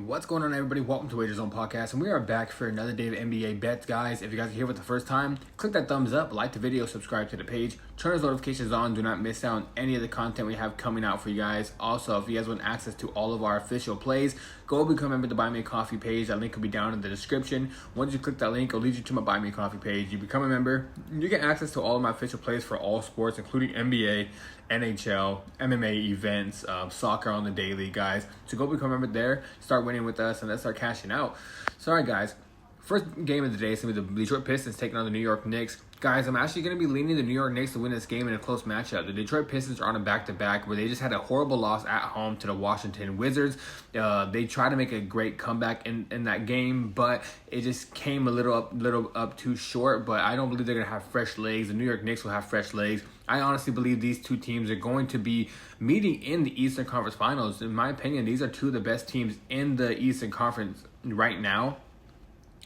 What's going on, everybody? Welcome to Wager Zone Podcast, and we are back for another day of NBA bets, guys. If you guys are here for the first time, click that thumbs up, like the video, subscribe to the page, turn those notifications on. Do not miss out on any of the content we have coming out for you guys. Also, if you guys want access to all of our official plays, go become a member of the Buy Me a Coffee page. That link will be down in the description. Once you click that link, it'll lead you to my Buy Me a Coffee page. You become a member, you get access to all of my official plays for all sports, including NBA, NHL, MMA events, soccer on the daily, guys. So go become a member there, start winning with us, and let's start cashing out. So, all right, guys. First game of the day is going to be the Detroit Pistons taking on the New York Knicks. Guys, I'm actually going to be leaning the New York Knicks to win this game in a close matchup. The Detroit Pistons are on a back-to-back where they just had a horrible loss at home to the Washington Wizards. They tried to make a great comeback in that game, but it just came a little up too short. But I don't believe they're going to have fresh legs. The New York Knicks will have fresh legs. I honestly believe these two teams are going to be meeting in the Eastern Conference Finals. In my opinion, these are two of the best teams in the Eastern Conference right now.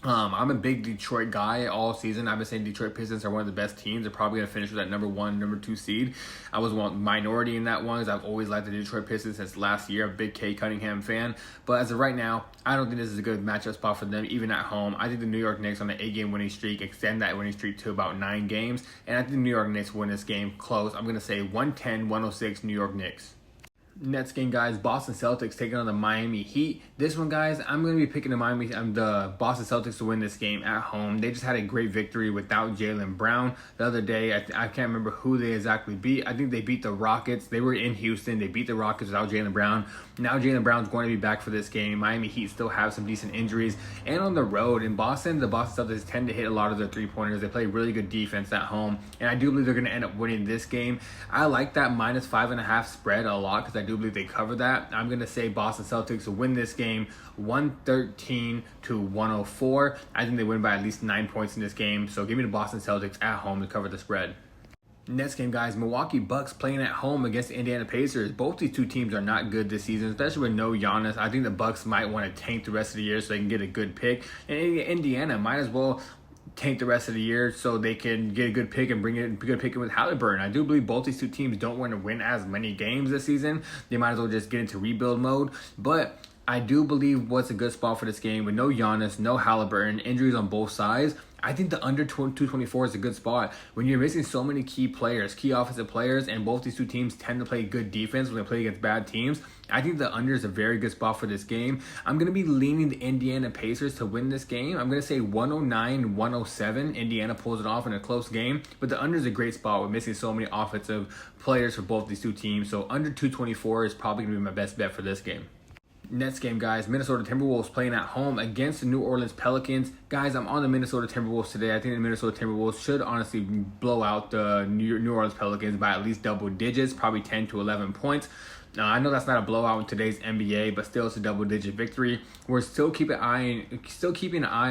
I'm a big Detroit guy all season. I've been saying Detroit Pistons are one of the best teams. They're probably going to finish with that number 1, number 2 seed. I was one minority in that one because I've always liked the Detroit Pistons since last year. I'm a big Kay Cunningham fan. But as of right now, I don't think this is a good matchup spot for them, even at home. I think the New York Knicks on an 8-game winning streak extend that winning streak to about 9 games. And I think the New York Knicks win this game close. I'm going to say 110-106 New York Knicks. Next game, guys, Boston Celtics taking on the Miami Heat. This one, guys, I'm going to be picking the Boston Celtics to win this game at home. They just had a great victory without Jaylen Brown the other day. I can't remember who they exactly beat. I think they beat the Rockets. They were in Houston. They beat the Rockets without Jaylen Brown. Now Jaylen Brown's going to be back for this game. Miami Heat still have some decent injuries. And on the road in Boston, the Boston Celtics tend to hit a lot of their three-pointers. They play really good defense at home. And I do believe they're going to end up winning this game. I like that minus 5.5 spread a lot because I do believe they cover that. I'm going to say Boston Celtics will win this game 113-104. I think they win by at least 9 points in this game. So give me the Boston Celtics at home to cover the spread. Next game, guys, Milwaukee Bucks playing at home against the Indiana Pacers. Both these two teams are not good this season, especially with no Giannis. I think the Bucks might want to tank the rest of the year so they can get a good pick. And Indiana might as well tank the rest of the year so they can get a good pick and bring it good pick with Halliburton. I do believe both these two teams don't want to win as many games this season. They might as well just get into rebuild mode. But I do believe what's a good spot for this game with no Giannis, no Halliburton, injuries on both sides. I think the under 224 is a good spot. When you're missing so many key players, key offensive players, and both these two teams tend to play good defense when they play against bad teams, I think the under is a very good spot for this game. I'm going to be leaning the Indiana Pacers to win this game. I'm going to say 109-107. Indiana pulls it off in a close game, but the under is a great spot with missing so many offensive players for both these two teams. So under 224 is probably going to be my best bet for this game. Next game, guys, Minnesota Timberwolves playing at home against the New Orleans Pelicans. Guys, I'm on the Minnesota Timberwolves today. I think the Minnesota Timberwolves should honestly blow out the New Orleans Pelicans by at least double digits, probably 10 to 11 points. Now, I know that's not a blowout in today's NBA, but still it's a double-digit victory. We're still keeping an eye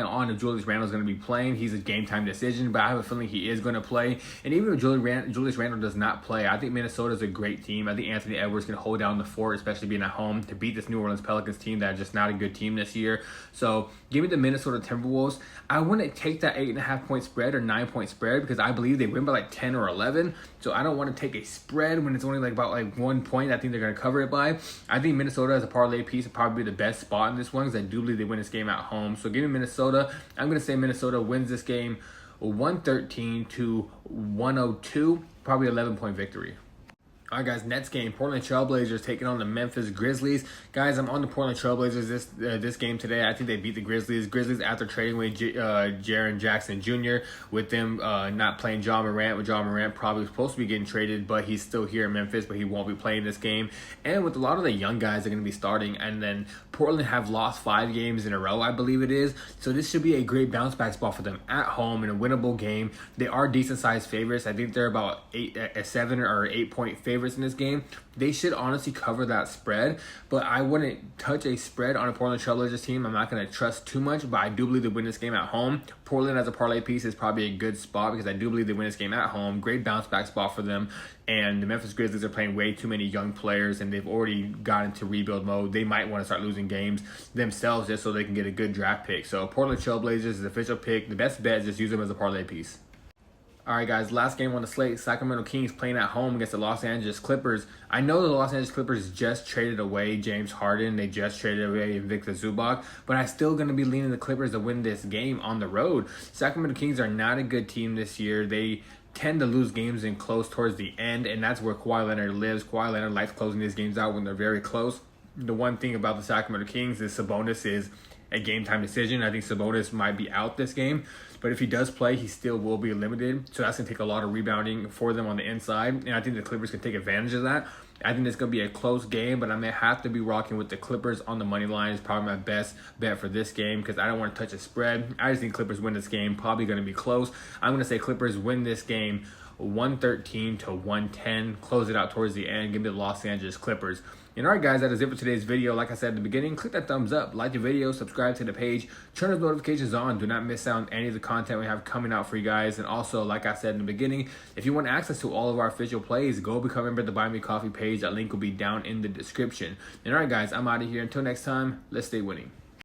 on if Julius Randle is going to be playing. He's a game-time decision, but I have a feeling he is going to play. And even if Julius Randle does not play, I think Minnesota is a great team. I think Anthony Edwards can hold down the fort, especially being at home, to beat this New Orleans Pelicans team that is just not a good team this year. So give me the Minnesota Timberwolves. I wouldn't take that 8.5-point spread or 9-point spread because I believe they win by like 10 or 11. So I don't want to take a spread when it's only like about 1 point. I think they're going to cover it by. I think Minnesota as a parlay piece would probably be the best spot in this one because I do believe they win this game at home. So give me Minnesota. I'm going to say Minnesota wins this game 113-102, probably 11-point victory. All right, guys, next game, Portland Trailblazers taking on the Memphis Grizzlies. Guys, I'm on the Portland Trailblazers this game today. I think they beat the Grizzlies. Grizzlies after trading away Jaren Jackson Jr. with them not playing John Morant. With John Morant probably supposed to be getting traded, but he's still here in Memphis, but he won't be playing this game. And with a lot of the young guys that are going to be starting, and then Portland have lost 5 games in a row, I believe it is. So this should be a great bounce back spot for them at home in a winnable game. They are decent sized favorites. I think they're about 7 or 8 point favorites in this game. They should honestly cover that spread, but I wouldn't touch a spread on a Portland Trailblazers team. I'm not going to trust too much, but I do believe they win this game at home. Portland as a parlay piece is probably a good spot because I do believe they win this game at home. Great bounce back spot for them. And the Memphis Grizzlies are playing way too many young players, and they've already got into rebuild mode. They might want to start losing games themselves just so they can get a good draft pick. So Portland Trailblazers is the official pick. The best bet is just use them as a parlay piece. All right, guys, last game on the slate, Sacramento Kings playing at home against the Los Angeles Clippers. I know the Los Angeles Clippers just traded away James Harden. They just traded away Victor Zubac, but I'm still going to be leaning the Clippers to win this game on the road. Sacramento Kings are not a good team this year. They tend to lose games in close towards the end, and that's where Kawhi Leonard lives. Kawhi Leonard likes closing these games out when they're very close. The one thing about the Sacramento Kings is Sabonis is a game-time decision. I think Sabonis might be out this game, but if he does play, he still will be limited. So that's going to take a lot of rebounding for them on the inside, and I think the Clippers can take advantage of that. I think it's going to be a close game, but I may have to be rocking with the Clippers on the money line. It's probably my best bet for this game because I don't want to touch a spread. I just think Clippers win this game. Probably going to be close. I'm going to say Clippers win this game 113 to 110. Close it out towards the end. Give me the Los Angeles Clippers. And all right, guys, that is it for today's video. Like I said at the beginning, click that thumbs up, like the video, subscribe to the page, turn those notifications on. Do not miss out on any of the content we have coming out for you guys. And also, like I said in the beginning, if you want access to all of our official plays, go become a member of the Buy Me Coffee page. That link will be down in the description. And all right, guys, I'm out of here. Until next time, let's stay winning.